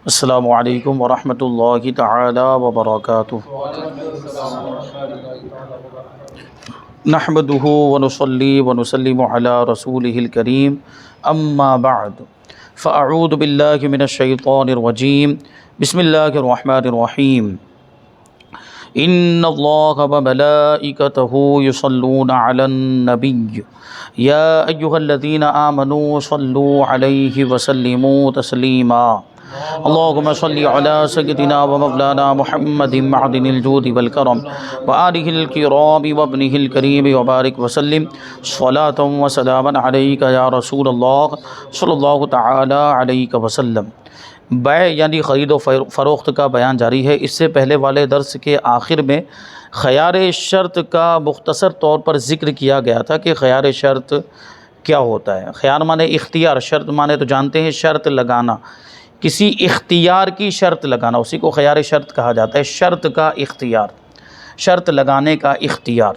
السلام علیکم ورحمۃ اللہ تعالی وبرکاتہ۔ نحمدہ ونصلی ونسلم علی رسولہ الکریم، اما بعد فاعوذ باللہ من الشیطان الرجیم، بسم اللہ الرحمن الرحیم۔ ان اللہ وملائکتہ یصلون علی النبی یا ایھا الذین آمنوا صلوا علیہ وسلموا تسلیما۔ اللہم صلی علی سیدنا و مولانا محمد معدن الجود والکرم وآلہ الکرام وابنہ الکریم وبارک وسلم صلاۃ و سلاما علیک یا رسول اللہ صلی اللہ تعالی علیہ وسلم۔ بیع یعنی خرید و فروخت کا بیان جاری ہے۔ اس سے پہلے والے درس کے آخر میں خیار شرط کا مختصر طور پر ذکر کیا گیا تھا کہ خیار شرط کیا ہوتا ہے۔ خیار مانے اختیار، شرط مانے تو جانتے ہیں شرط لگانا، کسی اختیار کی شرط لگانا، اسی کو خیار شرط کہا جاتا ہے۔ شرط کا اختیار، شرط لگانے کا اختیار۔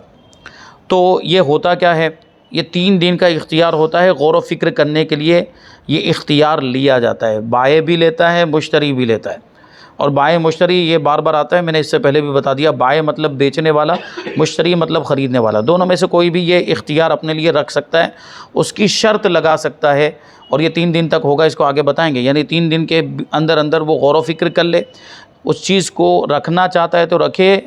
تو یہ ہوتا کیا ہے؟ یہ 3 دن کا اختیار ہوتا ہے، غور و فکر کرنے کے لیے یہ اختیار لیا جاتا ہے۔ بائع بھی لیتا ہے، مشتری بھی لیتا ہے۔ اور بائع مشتری یہ بار بار آتا ہے، میں نے اس سے پہلے بھی بتا دیا، بائع مطلب بیچنے والا، مشتری مطلب خریدنے والا، دونوں میں سے کوئی بھی یہ اختیار اپنے لیے رکھ سکتا ہے، اس کی شرط لگا سکتا ہے، اور یہ 3 دن تک ہوگا، اس کو آگے بتائیں گے۔ یعنی 3 دن کے اندر وہ غور و فکر کر لے، اس چیز کو رکھنا چاہتا ہے تو رکھے،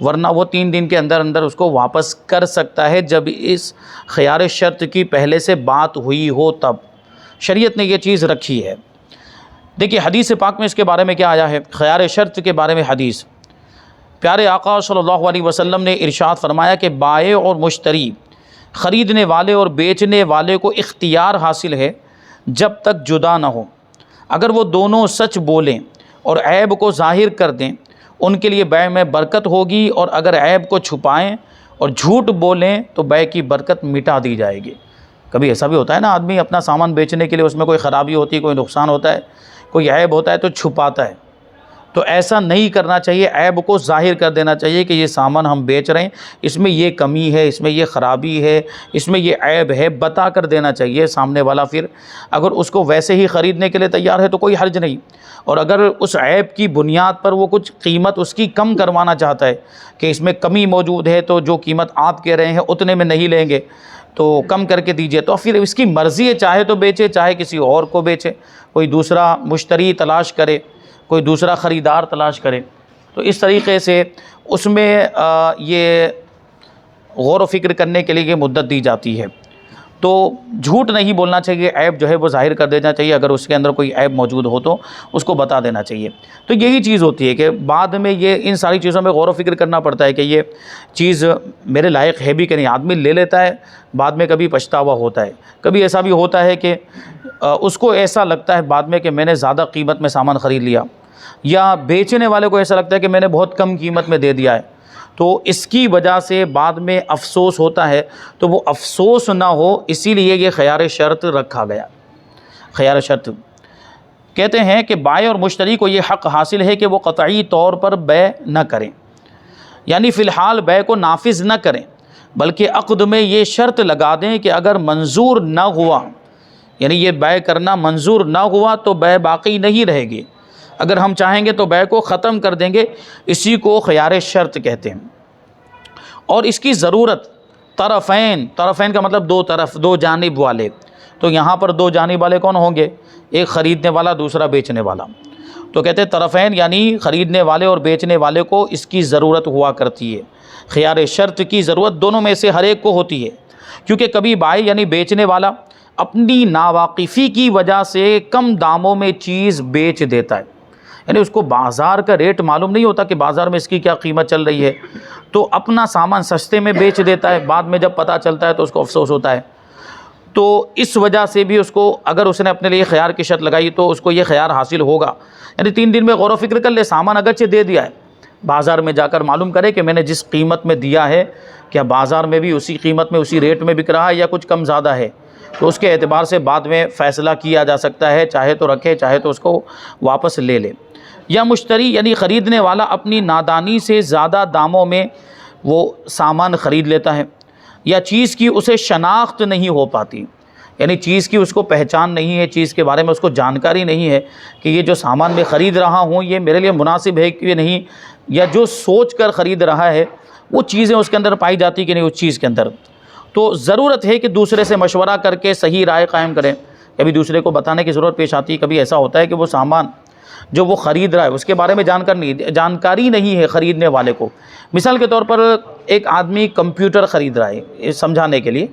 ورنہ وہ 3 دن کے اندر اس کو واپس کر سکتا ہے جب اس خیار شرط کی پہلے سے بات ہوئی ہو تب۔ شریعت نے یہ چیز رکھی ہے۔ دیکھیے حدیث پاک میں اس کے بارے میں کیا آیا ہے، خیار شرط کے بارے میں حدیث۔ پیارے آقا صلی اللہ علیہ وسلم نے ارشاد فرمایا کہ بائع اور مشتری، خریدنے والے اور بیچنے والے کو اختیار حاصل ہے جب تک جدا نہ ہو۔ اگر وہ دونوں سچ بولیں اور عیب کو ظاہر کر دیں، ان کے لیے بیع میں برکت ہوگی، اور اگر عیب کو چھپائیں اور جھوٹ بولیں تو بیع کی برکت مٹا دی جائے گی۔ کبھی ایسا بھی ہوتا ہے نا، آدمی اپنا سامان بیچنے کے لیے اس میں کوئی خرابی ہوتی ہے، کوئی نقصان ہوتا ہے، کوئی عیب ہوتا ہے تو چھپاتا ہے۔ تو ایسا نہیں کرنا چاہیے، عیب کو ظاہر کر دینا چاہیے کہ یہ سامان ہم بیچ رہے ہیں، اس میں یہ کمی ہے، اس میں یہ خرابی ہے، اس میں یہ عیب ہے، بتا کر دینا چاہیے۔ سامنے والا پھر اگر اس کو ویسے ہی خریدنے کے لیے تیار ہے تو کوئی حرج نہیں، اور اگر اس عیب کی بنیاد پر وہ کچھ قیمت اس کی کم کروانا چاہتا ہے کہ اس میں کمی موجود ہے تو جو قیمت آپ کہہ رہے ہیں اتنے میں نہیں لیں گے تو کم کر کے دیجئے، تو پھر اس کی مرضی ہے، چاہے تو بیچے، چاہے کسی اور کو بیچے، کوئی دوسرا مشتری تلاش کرے، کوئی دوسرا خریدار تلاش کرے۔ تو اس طریقے سے اس میں یہ غور و فکر کرنے کے لیے مدت دی جاتی ہے۔ تو جھوٹ نہیں بولنا چاہیے، عیب جو ہے وہ ظاہر کر دینا چاہیے، اگر اس کے اندر کوئی عیب موجود ہو تو اس کو بتا دینا چاہیے۔ تو یہی چیز ہوتی ہے کہ بعد میں یہ ان ساری چیزوں میں غور و فکر کرنا پڑتا ہے کہ یہ چیز میرے لائق ہے بھی کہ نہیں۔ آدمی لے لیتا ہے، بعد میں کبھی پچھتاوا ہوتا ہے، کبھی ایسا بھی ہوتا ہے کہ اس کو ایسا لگتا ہے بعد میں کہ میں نے زیادہ قیمت میں سامان خرید لیا، یا بیچنے والے کو ایسا لگتا ہے کہ میں نے بہت کم قیمت میں دے دیا ہے، تو اس کی وجہ سے بعد میں افسوس ہوتا ہے۔ تو وہ افسوس نہ ہو اسی لیے یہ خیار شرط رکھا گیا۔ خیار شرط کہتے ہیں کہ بائع اور مشتری کو یہ حق حاصل ہے کہ وہ قطعی طور پر بیع نہ کریں، یعنی فی الحال بیع کو نافذ نہ کریں، بلکہ عقد میں یہ شرط لگا دیں کہ اگر منظور نہ ہوا، یعنی یہ بیع کرنا منظور نہ ہوا تو بیع باقی نہیں رہے گی، اگر ہم چاہیں گے تو بیع کو ختم کر دیں گے۔ اسی کو خیار شرط کہتے ہیں۔ اور اس کی ضرورت طرفین کا مطلب دو طرف، دو جانب والے، تو یہاں پر 2 جانب والے کون ہوں گے؟ ایک خریدنے والا، دوسرا بیچنے والا۔ تو کہتے ہیں طرفین یعنی خریدنے والے اور بیچنے والے کو اس کی ضرورت ہوا کرتی ہے۔ خیار شرط کی ضرورت دونوں میں سے ہر ایک کو ہوتی ہے، کیونکہ کبھی بائع یعنی بیچنے والا اپنی ناواقفی کی وجہ سے کم داموں میں چیز بیچ دیتا ہے، یعنی اس کو بازار کا ریٹ معلوم نہیں ہوتا کہ بازار میں اس کی کیا قیمت چل رہی ہے، تو اپنا سامان سستے میں بیچ دیتا ہے، بعد میں جب پتہ چلتا ہے تو اس کو افسوس ہوتا ہے۔ تو اس وجہ سے بھی اس کو، اگر اس نے اپنے لیے خیار کی شرط لگائی تو اس کو یہ خیار حاصل ہوگا۔ یعنی 3 دن میں غور و فکر کر لے، سامان اگرچہ دے دیا ہے، بازار میں جا کر معلوم کرے کہ میں نے جس قیمت میں دیا ہے کیا بازار میں بھی اسی قیمت میں اسی ریٹ میں بک رہا ہے یا کچھ کم زیادہ ہے، تو اس کے اعتبار سے بعد میں فیصلہ کیا جا سکتا ہے، چاہے تو رکھے چاہے تو اس کو واپس لے لے۔ یا مشتری یعنی خریدنے والا اپنی نادانی سے زیادہ داموں میں وہ سامان خرید لیتا ہے، یا چیز کی اسے شناخت نہیں ہو پاتی، یعنی چیز کی اس کو پہچان نہیں ہے، چیز کے بارے میں اس کو جانکاری نہیں ہے کہ یہ جو سامان میں خرید رہا ہوں یہ میرے لیے مناسب ہے کہ نہیں، یا جو سوچ کر خرید رہا ہے وہ چیزیں اس کے اندر پائی جاتی کہ نہیں اس چیز کے اندر، تو ضرورت ہے کہ دوسرے سے مشورہ کر کے صحیح رائے قائم کریں۔ کبھی دوسرے کو بتانے کی ضرورت پیش آتی ہے، کبھی ایسا ہوتا ہے کہ وہ سامان جو وہ خرید رہا ہے اس کے بارے میں جانکاری نہیں ہے خریدنے والے کو۔ مثال کے طور پر ایک آدمی کمپیوٹر خرید رہا ہے، یہ سمجھانے کے لیے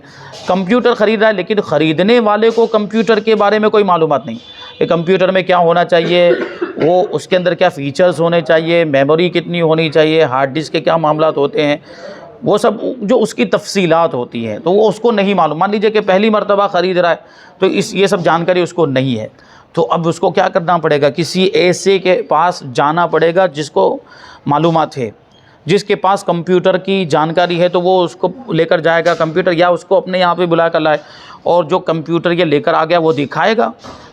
کمپیوٹر خرید رہا ہے، لیکن خریدنے والے کو کمپیوٹر کے بارے میں کوئی معلومات نہیں کہ کمپیوٹر میں کیا ہونا چاہیے، وہ اس کے اندر کیا فیچرز ہونے چاہیے، میموری کتنی ہونی چاہیے، ہارڈ ڈسک کے کیا معاملات ہوتے ہیں، وہ سب جو اس کی تفصیلات ہوتی ہیں تو وہ اس کو نہیں معلوم۔ مان لیجئے کہ پہلی مرتبہ خرید رہا ہے تو یہ سب جانکاری اس کو نہیں ہے، تو اب اس کو کیا کرنا پڑے گا، کسی ایسے کے پاس جانا پڑے گا جس کو معلومات ہے، جس کے پاس کمپیوٹر کی جانکاری ہے، تو وہ اس کو لے کر جائے گا کمپیوٹر، یا اس کو اپنے یہاں پہ بلا کر لائے، اور جو کمپیوٹر یہ لے کر آ گیا وہ دکھائے گا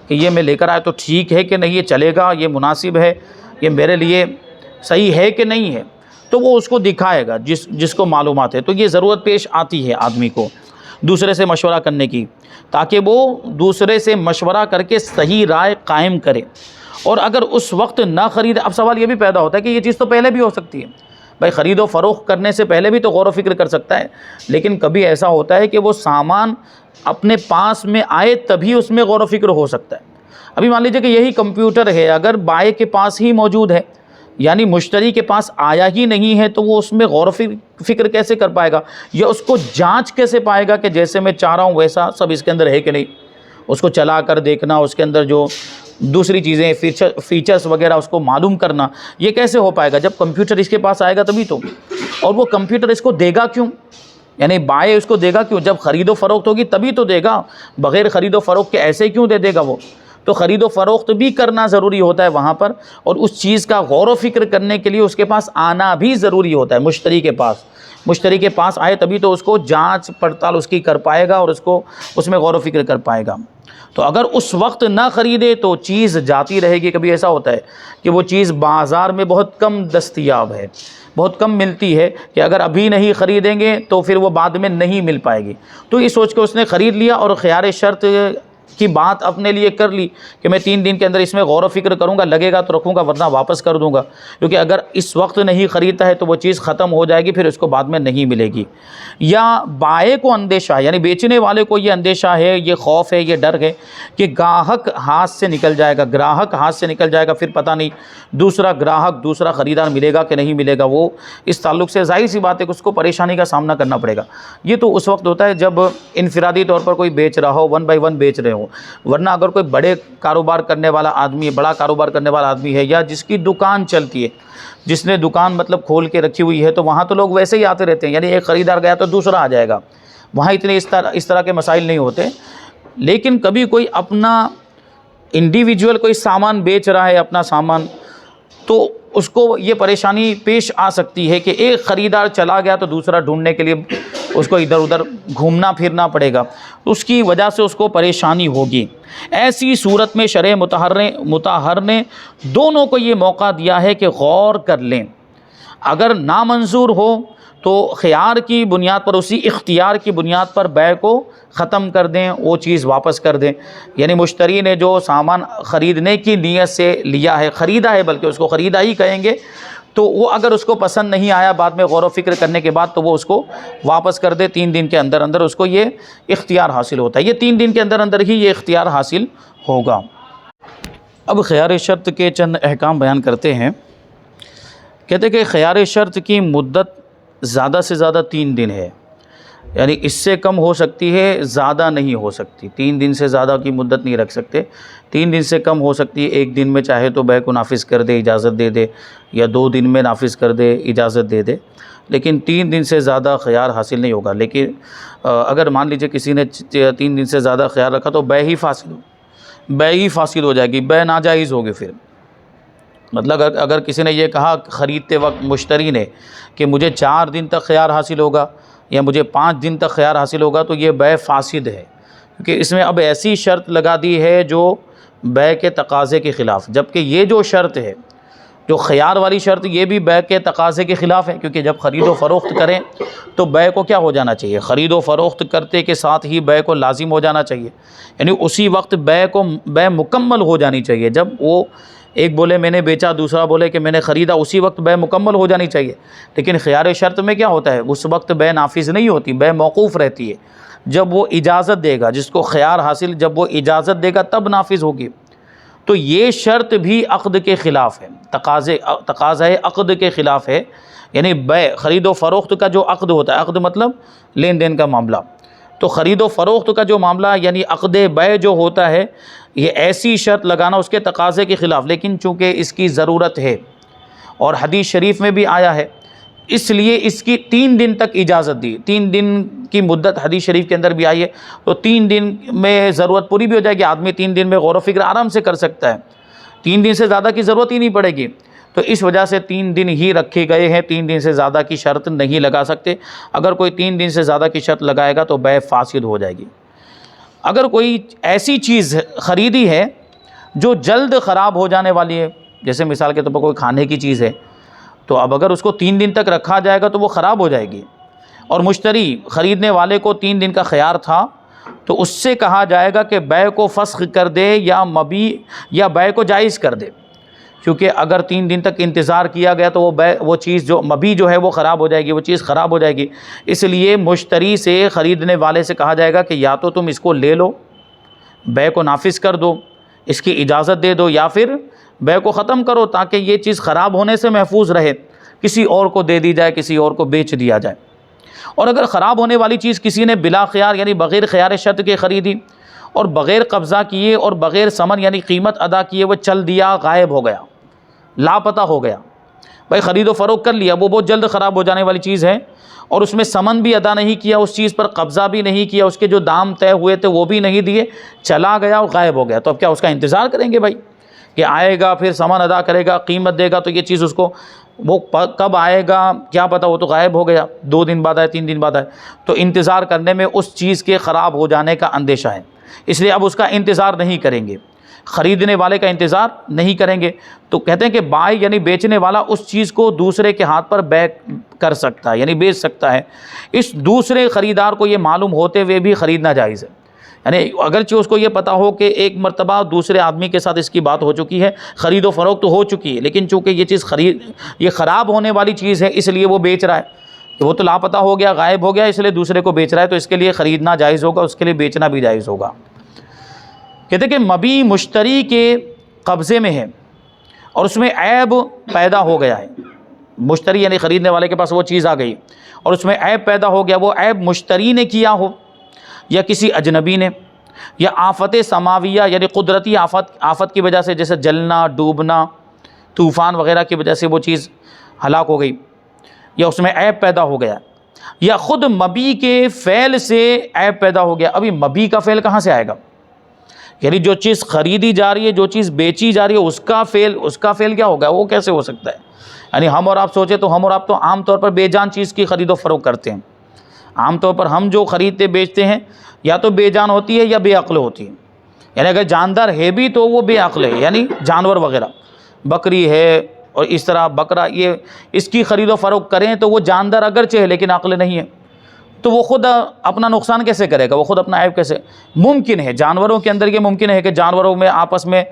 کہ یہ میں لے کر آیا تو ٹھیک ہے کہ نہیں، یہ چلے گا، یہ مناسب ہے، یہ میرے لیے صحیح ہے کہ نہیں ہے، تو وہ اس کو دکھائے گا جس کو معلومات ہے۔ تو یہ ضرورت پیش آتی ہے آدمی کو دوسرے سے مشورہ کرنے کی، تاکہ وہ دوسرے سے مشورہ کر کے صحیح رائے قائم کرے۔ اور اگر اس وقت نہ خریدے، اب سوال یہ بھی پیدا ہوتا ہے کہ یہ چیز تو پہلے بھی ہو سکتی ہے، بھائی خرید و فروخت کرنے سے پہلے بھی تو غور و فکر کر سکتا ہے، لیکن کبھی ایسا ہوتا ہے کہ وہ سامان اپنے پاس میں آئے تبھی اس میں غور و فکر ہو سکتا ہے۔ ابھی مان لیجیے کہ یہی کمپیوٹر ہے، اگر بائع کے پاس ہی موجود ہے، یعنی مشتری کے پاس آیا ہی نہیں ہے، تو وہ اس میں غور و فکر کیسے کر پائے گا، یا اس کو جانچ کیسے پائے گا کہ جیسے میں چاہ رہا ہوں ویسا سب اس کے اندر ہے کہ نہیں، اس کو چلا کر دیکھنا، اس کے اندر جو دوسری چیزیں فیچرز وغیرہ اس کو معلوم کرنا، یہ کیسے ہو پائے گا جب کمپیوٹر اس کے پاس آئے گا تبھی تو۔ اور وہ کمپیوٹر اس کو دے گا کیوں، یعنی بائع اس کو دے گا کیوں، جب خرید و فروخت ہوگی تبھی تو دے گا، بغیر خرید و فروخت کے ایسے کیوں دے دے گا وہ؟ تو خرید و فروخت بھی کرنا ضروری ہوتا ہے وہاں پر، اور اس چیز کا غور و فکر کرنے کے لیے اس کے پاس آنا بھی ضروری ہوتا ہے، مشتری کے پاس آئے تبھی تو اس کو جانچ پڑتال اس کی کر پائے گا اور اس میں غور و فکر کر پائے گا۔ تو اگر اس وقت نہ خریدے تو چیز جاتی رہے گی۔ کبھی ایسا ہوتا ہے کہ وہ چیز بازار میں بہت کم دستیاب ہے، بہت کم ملتی ہے، کہ اگر ابھی نہیں خریدیں گے تو پھر وہ بعد میں نہیں مل پائے گی، تو یہ سوچ کے اس نے خرید لیا اور خیار شرط کی بات اپنے لیے کر لی کہ میں 3 دن کے اندر اس میں غور و فکر کروں گا، لگے گا تو رکھوں گا ورنہ واپس کر دوں گا، کیونکہ اگر اس وقت نہیں خریدتا ہے تو وہ چیز ختم ہو جائے گی، پھر اس کو بعد میں نہیں ملے گی۔ یا بائع کو اندیشہ ہے، یعنی بیچنے والے کو یہ اندیشہ ہے، یہ خوف ہے، یہ ڈر ہے کہ گراہک ہاتھ سے نکل جائے گا، پھر پتہ نہیں دوسرا گراہک، دوسرا خریدار ملے گا کہ نہیں ملے گا، وہ اس تعلق سے ظاہر سی بات ہے کہ اس کو پریشانی کا سامنا کرنا پڑے گا۔ یہ تو اس وقت ہوتا ہے جب انفرادی طور پر کوئی بیچ رہا ہو، 1 بائی 1 بیچ رہے ہو، ورنہ اگر کوئی بڑا کاروبار کرنے والا آدمی ہے، یا جس کی دکان چلتی ہے، جس نے دکان مطلب کھول کے رکھی ہوئی ہے، تو وہاں تو لوگ ویسے ہی آتے رہتے ہیں، یعنی ایک خریدار گیا تو دوسرا آ جائے گا، وہاں اتنے اس طرح کے مسائل نہیں ہوتے۔ لیکن کبھی کوئی اپنا انڈیویجول کوئی سامان بیچ رہا ہے، اپنا سامان، تو اس کو یہ پریشانی پیش آ سکتی ہے کہ ایک خریدار چلا گیا تو دوسرا ڈھونڈنے کے لیے اس کو ادھر ادھر گھومنا پھرنا پڑے گا، اس کی وجہ سے اس کو پریشانی ہوگی۔ ایسی صورت میں شرع مطہر نے دونوں کو یہ موقع دیا ہے کہ غور کر لیں، اگر نامنظور ہو تو خیار کی بنیاد پر، اسی اختیار کی بنیاد پر بیع کو ختم کر دیں، وہ چیز واپس کر دیں۔ یعنی مشتری نے جو سامان خریدنے کی نیت سے لیا ہے، خریدا ہے، بلکہ اس کو خریدا ہی کہیں گے، تو وہ اگر اس کو پسند نہیں آیا بعد میں غور و فکر کرنے کے بعد، تو وہ اس کو واپس کر دے۔ 3 دن کے اندر اندر اس کو یہ اختیار حاصل ہوتا ہے، یہ 3 دن کے اندر اندر ہی یہ اختیار حاصل ہوگا۔ اب خیار شرط کے چند احکام بیان کرتے ہیں۔ کہتے کہ خیار شرط کی مدت زیادہ سے زیادہ 3 دن ہے، یعنی اس سے کم ہو سکتی ہے، زیادہ نہیں ہو سکتی۔ 3 دن سے زیادہ کی مدت نہیں رکھ سکتے، 3 دن سے کم ہو سکتی ہے۔ 1 دن میں چاہے تو بیع کو نافذ کر دے، اجازت دے دے، یا 2 دن میں نافذ کر دے، اجازت دے دے، لیکن 3 دن سے زیادہ خیار حاصل نہیں ہوگا۔ لیکن اگر مان لیجئے کسی نے 3 دن سے زیادہ خیار رکھا تو بیع ہی فاسد ہو جائے گی، بیع ناجائز ہوگی۔ پھر مطلب اگر کسی نے یہ کہا خریدتے وقت مشتری نے کہ مجھے 4 دن تک خیار حاصل ہوگا یا مجھے 5 دن تک خیار حاصل ہوگا، تو یہ بیع فاسد ہے، کیونکہ اس میں اب ایسی شرط لگا دی ہے جو بیع کے تقاضے کے خلاف، جبکہ یہ جو شرط ہے جو خیار والی شرط یہ بھی بیع کے تقاضے کے خلاف ہے، کیونکہ جب خرید و فروخت کریں تو بیع کو کیا ہو جانا چاہیے، خرید و فروخت کرتے کے ساتھ ہی بیع کو لازم ہو جانا چاہیے، یعنی اسی وقت بیع مکمل ہو جانی چاہیے۔ جب وہ ایک بولے میں نے بیچا، دوسرا بولے کہ میں نے خریدا، اسی وقت بیع مکمل ہو جانی چاہیے۔ لیکن خیار شرط میں کیا ہوتا ہے، اس وقت بیع نافذ نہیں ہوتی، بیع موقوف رہتی ہے۔ جب وہ اجازت دے گا، جس کو خیار حاصل جب وہ اجازت دے گا تب نافذ ہوگی۔ تو یہ شرط بھی عقد کے خلاف ہے، تقاضۂ عقد کے خلاف ہے، یعنی بیع خرید و فروخت کا جو عقد ہوتا ہے، عقد مطلب لین دین کا معاملہ، تو خرید و فروخت کا جو معاملہ یعنی عقد بیع جو ہوتا ہے، یہ ایسی شرط لگانا اس کے تقاضے کے خلاف، لیکن چونکہ اس کی ضرورت ہے اور حدیث شریف میں بھی آیا ہے، اس لیے اس کی 3 دن تک اجازت دی۔ 3 دن کی مدت حدیث شریف کے اندر بھی آئی ہے، تو 3 دن میں ضرورت پوری بھی ہو جائے گی، آدمی 3 دن میں غور و فکر آرام سے کر سکتا ہے، 3 دن سے زیادہ کی ضرورت ہی نہیں پڑے گی۔ تو اس وجہ سے 3 دن ہی رکھے گئے ہیں، 3 دن سے زیادہ کی شرط نہیں لگا سکتے۔ اگر کوئی 3 دن سے زیادہ کی شرط لگائے گا تو بیع فاسد ہو جائے گی۔ اگر کوئی ایسی چیز خریدی ہے جو جلد خراب ہو جانے والی ہے، جیسے مثال کے طور پر کوئی کھانے کی چیز ہے، تو اب اگر اس کو 3 دن تک رکھا جائے گا تو وہ خراب ہو جائے گی، اور مشتری خریدنے والے کو 3 دن کا خیار تھا، تو اس سے کہا جائے گا کہ بیع کو فسخ کر دے یا یا بیع کو جائز کر دے، کیونکہ اگر 3 دن تک انتظار کیا گیا تو وہ چیز جو مبیع جو ہے وہ خراب ہو جائے گی، وہ چیز خراب ہو جائے گی۔ اس لیے مشتری سے خریدنے والے سے کہا جائے گا کہ یا تو تم اس کو لے لو، بیع کو نافذ کر دو، اس کی اجازت دے دو، یا پھر بیع کو ختم کرو تاکہ یہ چیز خراب ہونے سے محفوظ رہے، کسی اور کو دے دی جائے، کسی اور کو بیچ دیا جائے۔ اور اگر خراب ہونے والی چیز کسی نے بلا خیار یعنی بغیر خیار شرط کے خریدی اور بغیر قبضہ کیے اور بغیر ثمن یعنی قیمت ادا کیے وہ چل دیا، غائب ہو گیا، لاپتہ ہو گیا، بھائی خرید و فروخت کر لیا، وہ بہت جلد خراب ہو جانے والی چیز ہے، اور اس میں ثمن بھی ادا نہیں کیا، اس چیز پر قبضہ بھی نہیں کیا، اس کے جو دام طے ہوئے تھے وہ بھی نہیں دیے، چلا گیا اور غائب ہو گیا، تو اب کیا اس کا انتظار کریں گے بھائی کہ آئے گا پھر ثمن ادا کرے گا، قیمت دے گا، تو یہ چیز اس کو وہ کب آئے گا کیا پتہ، وہ تو غائب ہو گیا، 2 دن بعد آئے، 3 دن بعد آئے، تو انتظار کرنے میں اس چیز کے خراب ہو جانے کا اندیشہ ہے، اس لیے اب اس کا انتظار نہیں کریں گے، خریدنے والے کا انتظار نہیں کریں گے۔ تو کہتے ہیں کہ بائی یعنی بیچنے والا اس چیز کو دوسرے کے ہاتھ پر بیع کر سکتا ہے، یعنی بیچ سکتا ہے، اس دوسرے خریدار کو یہ معلوم ہوتے ہوئے بھی خریدنا جائز ہے، یعنی اگرچہ اس کو یہ پتہ ہو کہ ایک مرتبہ دوسرے آدمی کے ساتھ اس کی بات ہو چکی ہے، خرید و فروخت تو ہو چکی ہے، لیکن چونکہ یہ چیز یہ خراب ہونے والی چیز ہے اس لیے وہ بیچ رہا ہے، وہ تو لاپتہ ہو گیا، غائب ہو گیا، اس لیے دوسرے کو بیچ رہا ہے، تو اس کے لیے خریدنا جائز ہوگا، اس کے لیے بیچنا بھی جائز ہوگا۔ کہتے ہیں کہ مبیع مشتری کے قبضے میں ہے اور اس میں عیب پیدا ہو گیا ہے، مشتری یعنی خریدنے والے کے پاس وہ چیز آ گئی اور اس میں عیب پیدا ہو گیا، وہ عیب مشتری نے کیا ہو یا کسی اجنبی نے، یا آفت سماویہ یعنی قدرتی آفت کی وجہ سے، جیسے جلنا، ڈوبنا، طوفان وغیرہ کی وجہ سے وہ چیز ہلاک ہو گئی، یا اس میں عیب پیدا ہو گیا، یا خود مبیع کے فعل سے عیب پیدا ہو گیا۔ ابھی مبیع کا فعل کہاں سے آئے گا، یعنی جو چیز خریدی جا رہی ہے، جو چیز بیچی جا رہی ہے، اس کا فعل کیا ہوگا، وہ کیسے ہو سکتا ہے؟ یعنی ہم اور آپ سوچیں تو ہم اور آپ تو عام طور پر بے جان چیز کی خرید و فروخت کرتے ہیں، عام طور پر ہم جو خریدتے بیچتے ہیں یا تو بے جان ہوتی ہے یا بے عقل ہوتی ہے، یعنی اگر جاندار ہے بھی تو وہ بے عقل ہے، یعنی جانور وغیرہ، بکری ہے اور اس طرح بکرا، یہ اس کی خرید و فروخت کریں تو وہ جاندار اگرچہ ہے لیکن عقل نہیں ہے، تو وہ خود اپنا نقصان کیسے کرے گا، وہ خود اپنا عیب کیسے؟ ممکن ہے جانوروں کے اندر یہ ممکن ہے کہ جانوروں میں آپس میں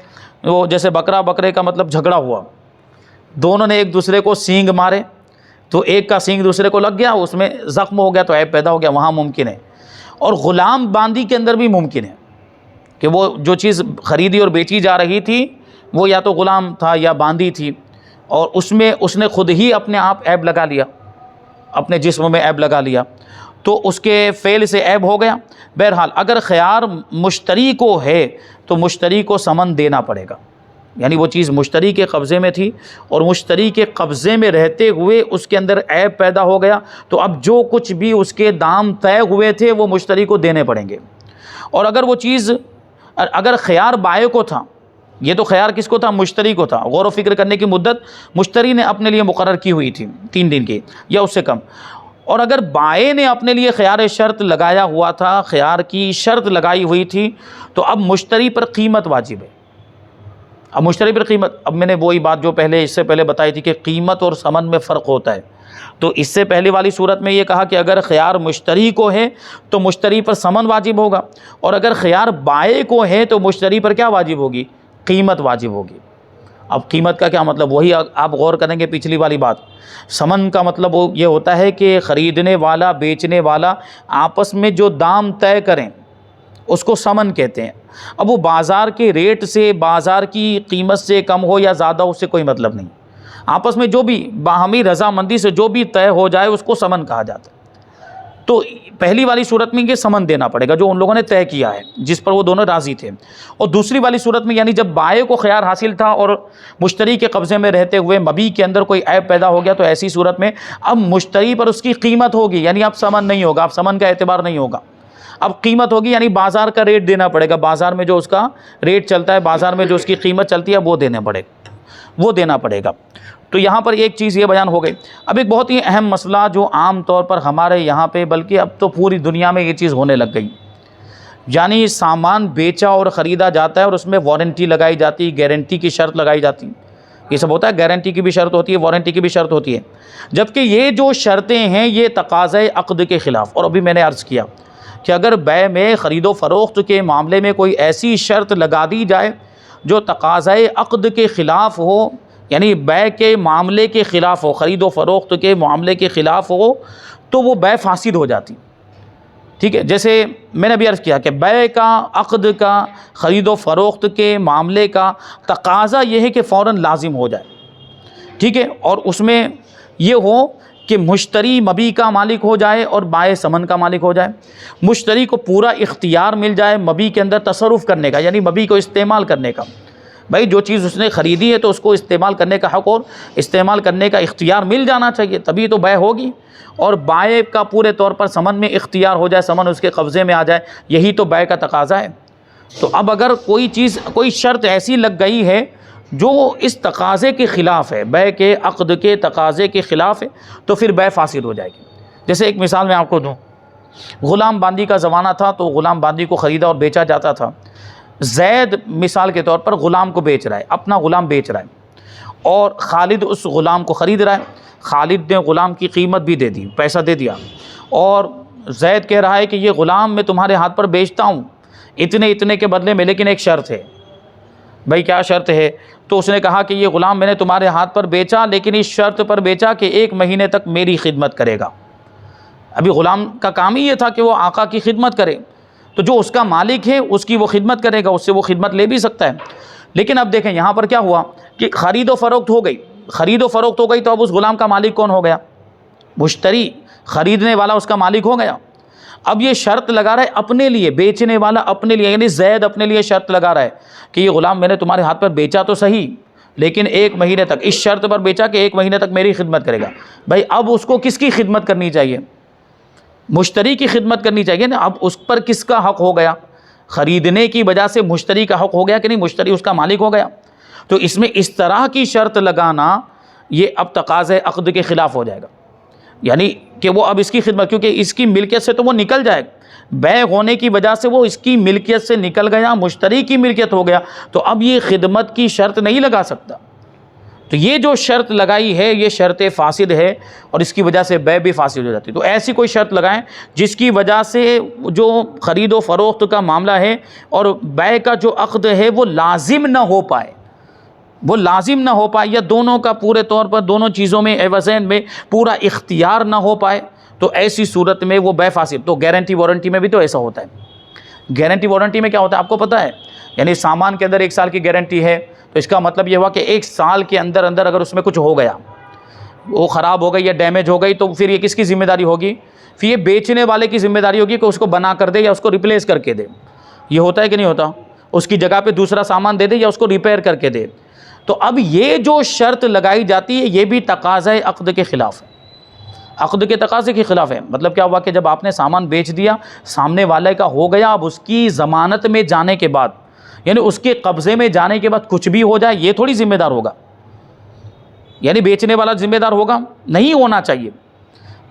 وہ جیسے بکرا بکرے کا مطلب جھگڑا ہوا، دونوں نے ایک دوسرے کو سینگ مارے تو ایک کا سینگ دوسرے کو لگ گیا، اس میں زخم ہو گیا تو عیب پیدا ہو گیا، وہاں ممکن ہے۔ اور غلام باندی کے اندر بھی ممکن ہے کہ وہ جو چیز خریدی اور بیچی جا رہی تھی وہ یا تو غلام تھا یا باندی تھی، اور اس نے خود ہی اپنے آپ عیب لگا لیا، اپنے جسم میں عیب لگا لیا، تو اس کے فعل سے عیب ہو گیا۔ بہرحال اگر خیار مشتری کو ہے تو مشتری کو ثمن دینا پڑے گا، یعنی وہ چیز مشتری کے قبضے میں تھی اور مشتری کے قبضے میں رہتے ہوئے اس کے اندر عیب پیدا ہو گیا، تو اب جو کچھ بھی اس کے دام طے ہوئے تھے وہ مشتری کو دینے پڑیں گے۔ اور اگر خیار بائع کو تھا، یہ تو خیار کس کو تھا، مشتری کو تھا، غور و فکر کرنے کی مدت مشتری نے اپنے لیے مقرر کی ہوئی تھی 3 دن کی یا اس سے کم، اور اگر بائع نے اپنے لیے خیار شرط لگایا ہوا تھا، خیار کی شرط لگائی ہوئی تھی، تو اب مشتری پر قیمت واجب ہے، اب مشتری پر قیمت، اب میں نے وہی بات جو پہلے اس سے پہلے بتائی تھی کہ قیمت اور ثمن میں فرق ہوتا ہے، تو اس سے پہلی والی صورت میں یہ کہا کہ اگر خیار مشتری کو ہے تو مشتری پر ثمن واجب ہوگا، اور اگر خیار بائع کو ہے تو مشتری پر کیا واجب ہوگی؟ قیمت واجب ہوگی۔ اب قیمت کا کیا مطلب؟ وہی آپ غور کریں گے پچھلی والی بات۔ ثمن کا مطلب یہ ہوتا ہے کہ خریدنے والا بیچنے والا آپس میں جو دام طے کریں اس کو ثمن کہتے ہیں۔ اب وہ بازار کے ریٹ سے، بازار کی قیمت سے کم ہو یا زیادہ، اس سے کوئی مطلب نہیں، آپس میں جو بھی باہمی رضامندی سے جو بھی طے ہو جائے اس کو ثمن کہا جاتا ہے۔ تو پہلی والی صورت میں یہ ثمن دینا پڑے گا جو ان لوگوں نے طے کیا ہے، جس پر وہ دونوں راضی تھے۔ اور دوسری والی صورت میں یعنی جب بائع کو خیار حاصل تھا اور مشتری کے قبضے میں رہتے ہوئے مبیع کے اندر کوئی عیب پیدا ہو گیا، تو ایسی صورت میں اب مشتری پر اس کی قیمت ہوگی، یعنی اب ثمن نہیں ہوگا، اب ثمن کا اعتبار نہیں ہوگا، اب قیمت ہوگی، یعنی بازار کا ریٹ دینا پڑے گا، بازار میں جو اس کا ریٹ چلتا ہے، بازار میں جو اس کی قیمت چلتی ہے وہ دینا پڑے گا۔ تو یہاں پر ایک چیز یہ بیان ہو گئی۔ اب ایک بہت ہی اہم مسئلہ جو عام طور پر ہمارے یہاں پہ، بلکہ اب تو پوری دنیا میں یہ چیز ہونے لگ گئی، یعنی سامان بیچا اور خریدا جاتا ہے اور اس میں وارنٹی لگائی جاتی ہے، گارنٹی کی شرط لگائی جاتی ہے، یہ سب ہوتا ہے، گارنٹی کی بھی شرط ہوتی ہے، وارنٹی کی بھی شرط ہوتی ہے، جبکہ یہ جو شرطیں ہیں یہ تقاضۂ عقد کے خلاف۔ اور ابھی میں نے عرض کیا کہ اگر بیع میں خرید و فروخت کے معاملے میں کوئی ایسی شرط لگا دی جائے جو تقاضۂ عقد کے خلاف ہو، یعنی بیع کے معاملے کے خلاف ہو، خرید و فروخت کے معاملے کے خلاف ہو، تو وہ بیع فاسد ہو جاتی، ٹھیک ہے۔ جیسے میں نے ابھی عرض کیا کہ بیع کا، عقد کا، خرید و فروخت کے معاملے کا تقاضا یہ ہے کہ فوراً لازم ہو جائے، ٹھیک ہے، اور اس میں یہ ہو کہ مشتری مبیع کا مالک ہو جائے اور بائع ثمن کا مالک ہو جائے، مشتری کو پورا اختیار مل جائے مبیع کے اندر تصرف کرنے کا، یعنی مبیع کو استعمال کرنے کا، بھائی جو چیز اس نے خریدی ہے تو اس کو استعمال کرنے کا حق اور استعمال کرنے کا اختیار مل جانا چاہیے، تبھی تو بیع ہوگی، اور بائع کا پورے طور پر ثمن میں اختیار ہو جائے، ثمن اس کے قبضے میں آ جائے، یہی تو بیع کا تقاضا ہے۔ تو اب اگر کوئی چیز، کوئی شرط ایسی لگ گئی ہے جو اس تقاضے کے خلاف ہے، بیع کے عقد کے تقاضے کے خلاف ہے، تو پھر بیع فاسد ہو جائے گی۔ جیسے ایک مثال میں آپ کو دوں، غلام باندی کا زمانہ تھا تو غلام باندی کو خریدا اور بیچا جاتا تھا۔ زید مثال کے طور پر غلام کو بیچ رہا ہے، اپنا غلام بیچ رہا ہے، اور خالد اس غلام کو خرید رہا ہے۔ خالد نے غلام کی قیمت بھی دے دی، پیسہ دے دیا، اور زید کہہ رہا ہے کہ یہ غلام میں تمہارے ہاتھ پر بیچتا ہوں اتنے کے بدلے میں، لیکن ایک شرط ہے۔ بھائی کیا شرط ہے؟ تو اس نے کہا کہ یہ غلام میں نے تمہارے ہاتھ پر بیچا، لیکن اس شرط پر بیچا کہ 1 مہینے تک میری خدمت کرے گا۔ ابھی غلام کا کام ہی یہ تھا کہ وہ آقا کی خدمت کرے، تو جو اس کا مالک ہے اس کی وہ خدمت کرے گا، اس سے وہ خدمت لے بھی سکتا ہے۔ لیکن اب دیکھیں یہاں پر کیا ہوا کہ خرید و فروخت ہو گئی، تو اب اس غلام کا مالک کون ہو گیا؟ مشتری، خریدنے والا اس کا مالک ہو گیا۔ اب یہ شرط لگا رہا ہے اپنے لیے، بیچنے والا اپنے لیے، یعنی زید اپنے لیے شرط لگا رہا ہے کہ یہ غلام میں نے تمہارے ہاتھ پر بیچا تو صحیح، لیکن 1 مہینے تک، اس شرط پر بیچا کہ 1 مہینے تک میری خدمت کرے گا۔ بھائی اب اس کو کس کی خدمت کرنی چاہیے؟ مشتری کی خدمت کرنی چاہیے نا۔ اب اس پر کس کا حق ہو گیا؟ خریدنے کی وجہ سے مشتری کا حق ہو گیا کہ نہیں؟ مشتری اس کا مالک ہو گیا۔ تو اس میں اس طرح کی شرط لگانا یہ اب تقاضۂ عقد کے خلاف ہو جائے گا، یعنی کہ وہ اب اس کی خدمت، کیونکہ اس کی ملکیت سے تو وہ نکل جائے گا، بیع ہونے کی وجہ سے وہ اس کی ملکیت سے نکل گیا، مشتری کی ملکیت ہو گیا، تو اب یہ خدمت کی شرط نہیں لگا سکتا۔ تو یہ جو شرط لگائی ہے یہ شرط فاسد ہے، اور اس کی وجہ سے بیع بھی فاسد ہو جاتی ہے۔ تو ایسی کوئی شرط لگائیں جس کی وجہ سے جو خرید و فروخت کا معاملہ ہے اور بیع کا جو عقد ہے وہ لازم نہ ہو پائے، یا دونوں کا پورے طور پر دونوں چیزوں میں عوضین میں پورا اختیار نہ ہو پائے، تو ایسی صورت میں وہ بیع فاسد۔ تو گارنٹی وارنٹی میں بھی تو ایسا ہوتا ہے۔ گارنٹی وارنٹی میں کیا ہوتا ہے آپ کو پتہ ہے؟ یعنی سامان کے اندر 1 سال کی گارنٹی ہے، تو اس کا مطلب یہ ہوا کہ 1 سال کے اندر اگر اس میں کچھ ہو گیا، وہ خراب ہو گئی یا ڈیمیج ہو گئی، تو پھر یہ کس کی ذمہ داری ہوگی؟ پھر یہ بیچنے والے کی ذمہ داری ہوگی کہ اس کو بنا کر دے یا اس کو ریپلیس کر کے دے۔ یہ ہوتا ہے کہ نہیں ہوتا؟ اس کی جگہ پہ دوسرا سامان دے دے یا اس کو ریپیئر کر کے دے۔ تو اب یہ جو شرط لگائی جاتی ہے یہ بھی تقاضۂ عقد کے خلاف ہے، عقد کے تقاضے کے خلاف ہے۔ مطلب کیا ہوا کہ جب آپ نے سامان بیچ دیا، سامنے والے کا ہو گیا، اب اس کی ضمانت میں جانے کے بعد، یعنی اس کے قبضے میں جانے کے بعد کچھ بھی ہو جائے یہ تھوڑی ذمہ دار ہوگا، یعنی بیچنے والا ذمہ دار ہوگا؟ نہیں ہونا چاہیے،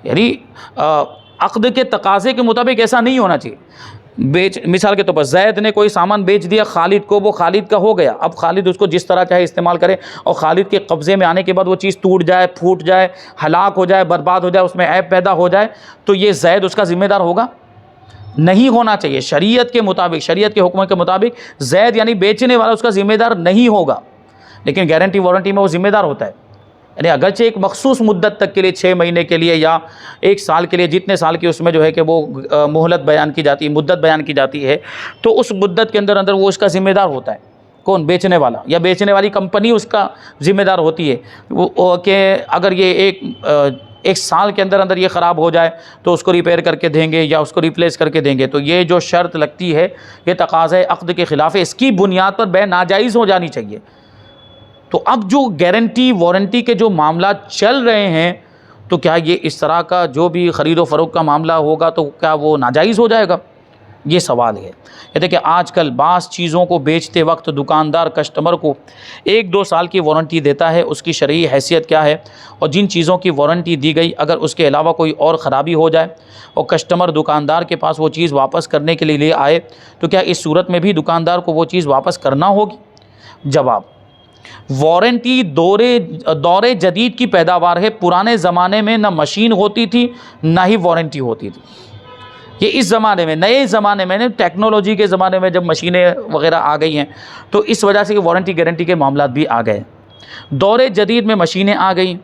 یعنی عقد کے تقاضے کے مطابق ایسا نہیں ہونا چاہیے۔ مثال کے طور پر زید نے کوئی سامان بیچ دیا خالد کو، وہ خالد کا ہو گیا، اب خالد اس کو جس طرح چاہے استعمال کرے، اور خالد کے قبضے میں آنے کے بعد وہ چیز ٹوٹ جائے، پھوٹ جائے، ہلاک ہو جائے، برباد ہو جائے، اس میں عیب پیدا ہو جائے، تو یہ زید اس کا ذمہ دار ہوگا؟ نہیں ہونا چاہیے۔ شریعت کے مطابق، شریعت کے حکم کے مطابق زید یعنی بیچنے والا اس کا ذمہ دار نہیں ہوگا، لیکن گارنٹی وارنٹی میں وہ ذمہ دار ہوتا ہے۔ یعنی اگرچہ ایک مخصوص مدت تک کے لیے، 6 مہینے کے لیے یا 1 سال کے لیے، جتنے سال کی اس میں جو ہے کہ وہ مہلت بیان کی جاتی ہے، مدت بیان کی جاتی ہے، تو اس مدت کے اندر اندر وہ اس کا ذمہ دار ہوتا ہے۔ کون؟ بیچنے والا، یا بیچنے والی کمپنی اس کا ذمہ دار ہوتی ہے وہ کہ اگر یہ ایک سال کے اندر اندر یہ خراب ہو جائے تو اس کو ریپیئر کر کے دیں گے یا اس کو ریپلیس کر کے دیں گے۔ تو یہ جو شرط لگتی ہے یہ تقاضۂ عقد کے خلاف ہے، اس کی بنیاد پر بے ناجائز ہو جانی چاہیے۔ تو اب جو گارنٹی وارنٹی کے جو معاملات چل رہے ہیں، تو کیا یہ اس طرح کا جو بھی خرید و فروخت کا معاملہ ہوگا تو کیا وہ ناجائز ہو جائے گا؟ یہ سوال ہے۔ یہ دیکھیں آج کل بعض چیزوں کو بیچتے وقت دکاندار کسٹمر کو 1-2 سال کی وارنٹی دیتا ہے، اس کی شرعی حیثیت کیا ہے، اور جن چیزوں کی وارنٹی دی گئی اگر اس کے علاوہ کوئی اور خرابی ہو جائے اور کسٹمر دکاندار کے پاس وہ چیز واپس کرنے کے لیے لے آئے، تو کیا اس صورت میں بھی دکاندار کو وہ چیز واپس کرنا ہوگی؟ جواب: وارنٹی دور جدید کی پیداوار ہے۔ پرانے زمانے میں نہ مشین ہوتی تھی نہ ہی وارنٹی ہوتی تھی۔ یہ اس زمانے میں، نئے زمانے میں، ٹیکنالوجی کے زمانے میں جب مشینیں وغیرہ آ گئی ہیں تو اس وجہ سے وارنٹی گارنٹی کے معاملات بھی آ گئے۔ دور جدید میں مشینیں آ گئیں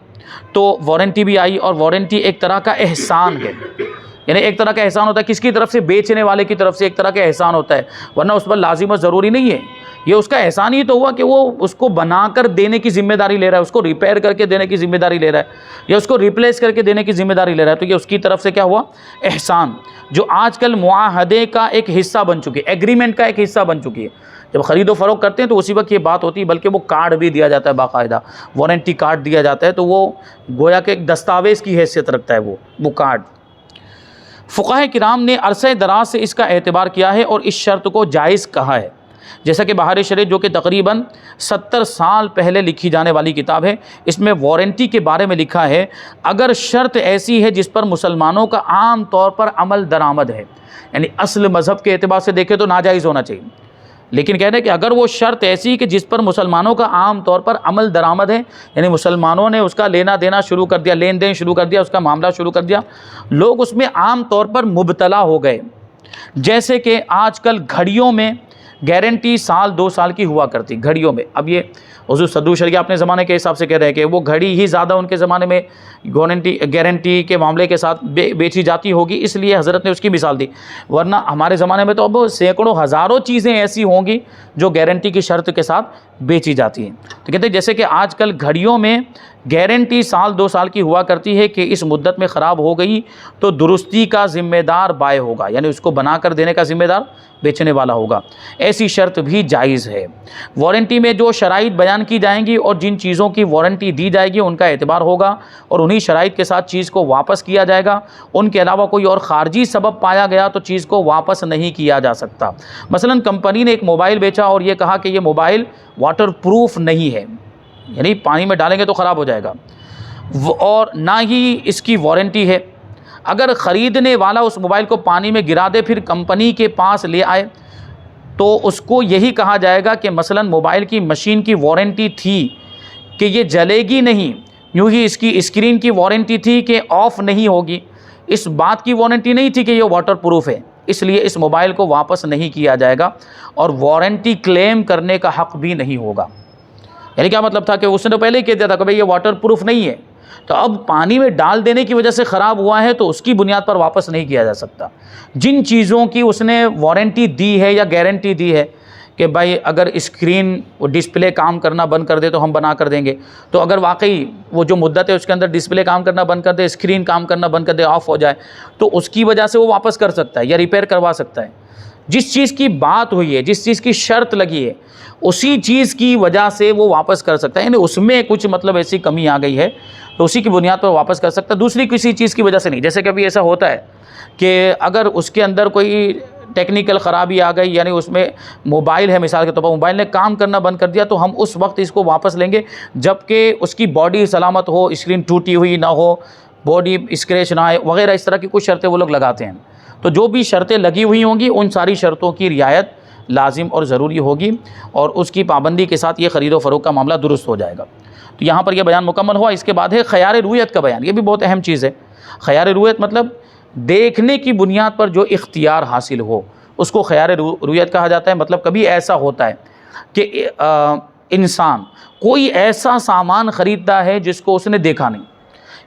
تو وارنٹی بھی آئی، اور وارنٹی ایک طرح کا احسان ہے۔ یعنی ایک طرح کا احسان ہوتا ہے کس کی طرف سے؟ بیچنے والے کی طرف سے ایک طرح کا احسان ہوتا ہے، ورنہ اس پر لازم و ضروری نہیں ہے۔ یہ اس کا احسان ہی تو ہوا کہ وہ اس کو بنا کر دینے کی ذمہ داری لے رہا ہے، اس کو ریپیئر کر کے دینے کی ذمہ داری لے رہا ہے، یا اس کو ریپلیس کر کے دینے کی ذمہ داری لے رہا ہے، تو یہ اس کی طرف سے کیا ہوا؟ احسان، جو آج کل معاہدے کا ایک حصہ بن چکی ہے، ایگریمنٹ کا ایک حصہ بن چکی ہے۔ جب خرید و فروخت کرتے ہیں تو اسی وقت یہ بات ہوتی ہے، بلکہ وہ کارڈ بھی دیا جاتا ہے، باقاعدہ وارنٹی کارڈ دیا جاتا ہے، تو وہ گویا کہ ایک دستاویز کی حیثیت رکھتا ہے وہ کارڈ۔ فقہاء کرام نے عرصہ دراز سے اس کا اعتبار کیا ہے اور اس شرط کو جائز کہا ہے، جیسا کہ بہار شریعت جو کہ تقریباً 70 سال پہلے لکھی جانے والی کتاب ہے، اس میں وارنٹی کے بارے میں لکھا ہے: اگر شرط ایسی ہے جس پر مسلمانوں کا عام طور پر عمل درآمد ہے، یعنی اصل مذہب کے اعتبار سے دیکھیں تو ناجائز ہونا چاہیے، لیکن کہہ رہے ہیں کہ اگر وہ شرط ایسی ہے کہ جس پر مسلمانوں کا عام طور پر عمل درآمد ہے، یعنی مسلمانوں نے اس کا لینا دینا شروع کر دیا، لین دین شروع کر دیا، اس کا معاملہ شروع کر دیا، لوگ اس میں عام طور پر مبتلا ہو گئے، جیسے کہ آج کل گھڑیوں میں گارنٹی 1-2 سال کی ہوا کرتی گھڑیوں میں۔ اب یہ حضور صدو شریعہ اپنے زمانے کے حساب سے کہہ رہے ہیں کہ وہ گھڑی ہی زیادہ ان کے زمانے میں گارنٹی کے معاملے کے ساتھ بیچی جاتی ہوگی، اس لیے حضرت نے اس کی مثال دی، ورنہ ہمارے زمانے میں تو اب سینکڑوں ہزاروں چیزیں ایسی ہوں گی جو گارنٹی کی شرط کے ساتھ بیچی جاتی ہیں۔ تو کہتے ہیں جیسے کہ آج کل گھڑیوں میں گارنٹی 1-2 سال کی ہوا کرتی ہے کہ اس مدت میں خراب ہو گئی تو درستی کا ذمہ دار بائع ہوگا، یعنی اس کو بنا کر دینے کا ذمہ دار بیچنے والا ہوگا۔ ایسی شرط بھی جائز ہے۔ وارنٹی میں جو شرائط بیان کی جائیں گی اور جن چیزوں کی وارنٹی دی جائے گی ان کا اعتبار ہوگا اور انہی شرائط کے ساتھ چیز کو واپس کیا جائے گا۔ ان کے علاوہ کوئی اور خارجی سبب پایا گیا تو چیز کو واپس نہیں کیا جا سکتا۔ مثلا کمپنی نے ایک موبائل بیچا اور یہ کہا کہ یہ موبائل واٹر پروف نہیں ہے، یعنی پانی میں ڈالیں گے تو خراب ہو جائے گا، اور نہ ہی اس کی وارنٹی ہے۔ اگر خریدنے والا اس موبائل کو پانی میں گرا دے پھر کمپنی کے پاس لے آئے تو اس کو یہی کہا جائے گا کہ مثلا موبائل کی مشین کی وارنٹی تھی کہ یہ جلے گی نہیں، یوں ہی اس کی اسکرین کی وارنٹی تھی کہ آف نہیں ہوگی، اس بات کی وارنٹی نہیں تھی کہ یہ واٹر پروف ہے، اس لیے اس موبائل کو واپس نہیں کیا جائے گا اور وارنٹی کلیم کرنے کا حق بھی نہیں ہوگا۔ یعنی کیا مطلب تھا کہ اس نے تو پہلے ہی کہہ دیا تھا کہ بھئی یہ واٹر پروف نہیں ہے، تو اب پانی میں ڈال دینے کی وجہ سے خراب ہوا ہے تو اس کی بنیاد پر واپس نہیں کیا جا سکتا۔ جن چیزوں کی اس نے وارنٹی دی ہے یا گارنٹی دی ہے کہ بھائی اگر اسکرین ڈسپلے کام کرنا بند کر دے تو ہم بنا کر دیں گے، تو اگر واقعی وہ جو مدت ہے اس کے اندر ڈسپلے کام کرنا بند کر دے، اسکرین کام کرنا بند کر دے، آف ہو جائے، تو اس کی وجہ سے وہ واپس کر سکتا ہے یا ریپیئر کروا سکتا ہے۔ جس چیز کی بات ہوئی ہے، جس چیز کی شرط لگی ہے، اسی چیز کی وجہ سے وہ واپس کر سکتا ہے، یعنی اس میں کچھ مطلب ایسی کمی آ گئی ہے تو اسی کی بنیاد پر واپس کر سکتا ہے، دوسری کسی چیز کی وجہ سے نہیں۔ جیسے کہ ابھی ایسا ہوتا ہے کہ اگر اس کے اندر کوئی ٹیکنیکل خرابی آ گئی، یعنی اس میں موبائل ہے، مثال کے طور پر موبائل نے کام کرنا بند کر دیا، تو ہم اس وقت اس کو واپس لیں گے جب کہ اس کی باڈی سلامت ہو، اسکرین ٹوٹی ہوئی نہ ہو، باڈی اسکریچ نہ آئے وغیرہ، اس طرح کی کچھ شرطیں وہ لوگ لگاتے ہیں۔ تو جو بھی شرطیں لگی ہوئی ہوں گی ان ساری شرطوں کی رعایت لازم اور ضروری ہوگی، اور اس کی پابندی کے ساتھ یہ خرید و فروخت کا معاملہ درست ہو جائے گا۔ تو یہاں پر یہ بیان مکمل ہوا۔ اس کے بعد ہے خیار رویت کا بیان، یہ بھی بہت اہم چیز ہے۔ خیار رویت مطلب دیکھنے کی بنیاد پر جو اختیار حاصل ہو اس کو خیار رویت کہا جاتا ہے۔ مطلب کبھی ایسا ہوتا ہے کہ انسان کوئی ایسا سامان خریدتا ہے جس کو اس نے دیکھا نہیں،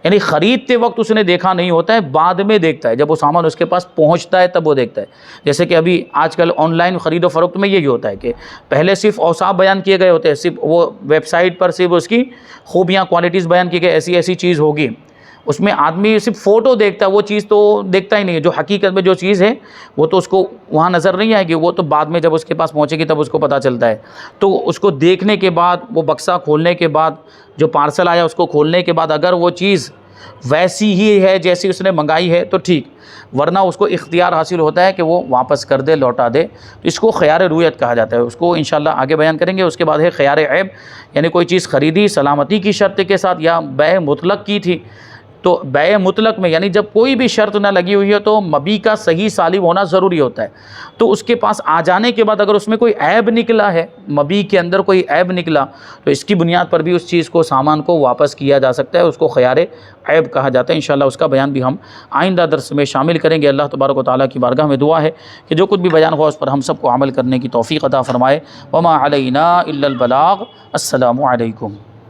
یعنی خریدتے وقت اس نے دیکھا نہیں ہوتا ہے، بعد میں دیکھتا ہے، جب وہ سامان اس کے پاس پہنچتا ہے تب وہ دیکھتا ہے۔ جیسے کہ ابھی آج کل آن لائن خرید و فروخت میں یہی ہوتا ہے کہ پہلے صرف اوصاف بیان کیے گئے ہوتے ہیں، صرف وہ ویب سائٹ پر صرف اس کی خوبیاں، کوالٹیز بیان کی گئی، ایسی ایسی چیز ہوگی، اس میں آدمی صرف فوٹو دیکھتا ہے، وہ چیز تو دیکھتا ہی نہیں ہے، جو حقیقت میں جو چیز ہے وہ تو اس کو وہاں نظر نہیں آئے گی، وہ تو بعد میں جب اس کے پاس پہنچے گی تب اس کو پتہ چلتا ہے۔ تو اس کو دیکھنے کے بعد، وہ بکسہ کھولنے کے بعد، جو پارسل آیا اس کو کھولنے کے بعد اگر وہ چیز ویسی ہی ہے جیسی اس نے منگائی ہے تو ٹھیک، ورنہ اس کو اختیار حاصل ہوتا ہے کہ وہ واپس کر دے، لوٹا دے۔ تو اس کو خیار رویت کہا جاتا ہے، اس کو انشاءاللہ آگے بیان کریں گے۔ اس کے بعد ہے خیار عیب، یعنی کوئی چیز خریدی سلامتی کی شرط کے ساتھ یا بیع مطلق کی تھی، تو بیع مطلق میں یعنی جب کوئی بھی شرط نہ لگی ہوئی ہے تو مبیع کا صحیح سالم ہونا ضروری ہوتا ہے۔ تو اس کے پاس آ جانے کے بعد اگر اس میں کوئی عیب نکلا ہے، مبیع کے اندر کوئی عیب نکلا، تو اس کی بنیاد پر بھی اس چیز کو، سامان کو واپس کیا جا سکتا ہے، اس کو خیار عیب کہا جاتا ہے۔ انشاءاللہ اس کا بیان بھی ہم آئندہ درس میں شامل کریں گے۔ اللہ تبارک و تعالیٰ کی بارگاہ میں دعا ہے کہ جو کچھ بھی بیان ہوا اس پر ہم سب کو عمل کرنے کی توفیق عطا فرمائے۔ وما علینا الا البلاغ۔ السلام علیکم۔